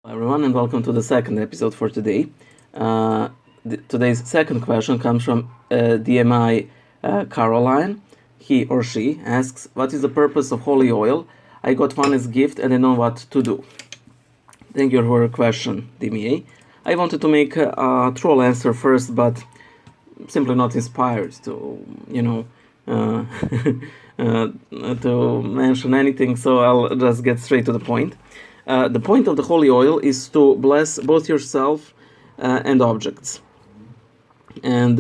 Hello everyone, and welcome to the second episode for today. Today's second question comes from DMI Caroline. He or she asks, what is the purpose of holy oil? I got one as gift and I know what to do. Thank you for your question, DMA. I wanted to make a troll answer first, but simply not inspired to, to mention anything, so I'll just get straight to the point. The point of the holy oil is to bless both yourself and objects, and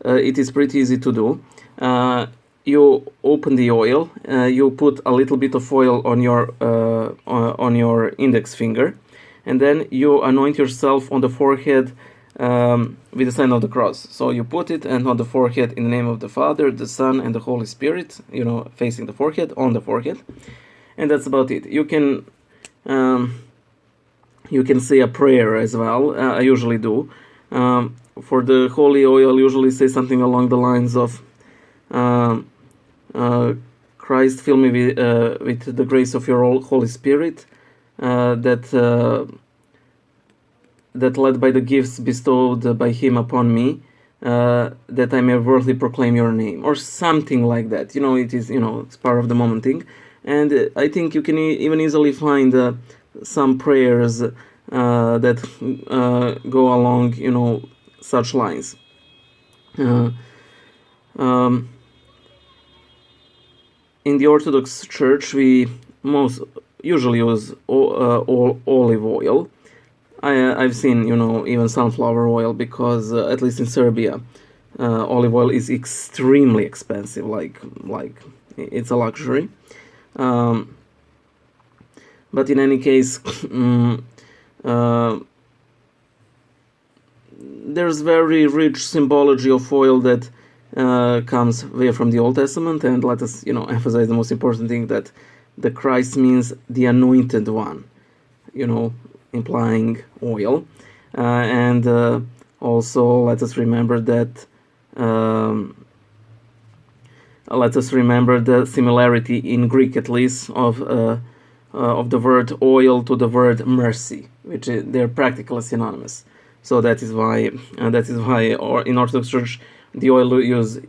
it is pretty easy to do. You open the oil, you put a little bit of oil on your index finger, and then you anoint yourself on the forehead with the sign of the cross. So you put it and on the forehead in the name of the Father, the Son, and the Holy Spirit, facing the forehead, on the forehead, and that's about it. You can say a prayer as well. I usually do. For the holy oil, I usually say something along the lines of, Christ, fill me with the grace of your Holy Spirit, that led by the gifts bestowed by him upon me, that I may worthily proclaim your name, or something like that. It is, it's part of the moment thing. And I think you can even easily find some prayers that go along, such lines. In the Orthodox Church, we most usually use olive oil. I've seen, even sunflower oil, because at least in Serbia, olive oil is extremely expensive. Like it's a luxury. But in any case, there's very rich symbology of oil that comes way from the Old Testament, and let us, emphasize the most important thing, that the Christ means the anointed one, implying oil, and also let us remember that. Let us remember the similarity in Greek, at least, of the word oil to the word mercy, which they're practically synonymous. So that is why, or in Orthodox Church, the oil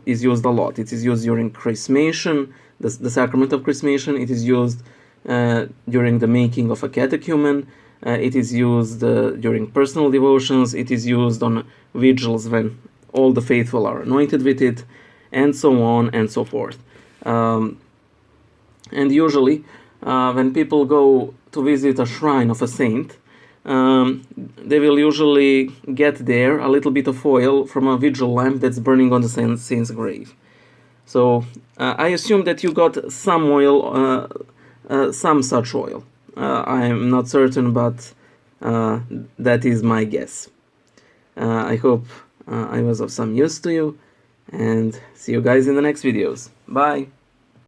is used a lot. It is used during chrismation, the sacrament of chrismation. It is used during the making of a catechumen. It is used during personal devotions. It is used on vigils when all the faithful are anointed with it, and so on and so forth. And usually, when people go to visit a shrine of a saint, they will usually get there a little bit of oil from a vigil lamp that's burning on the saint's grave. So I assume that you got some oil, some such oil. I'm not certain, but that is my guess. I hope I was of some use to you, and see you guys in the next videos. Bye!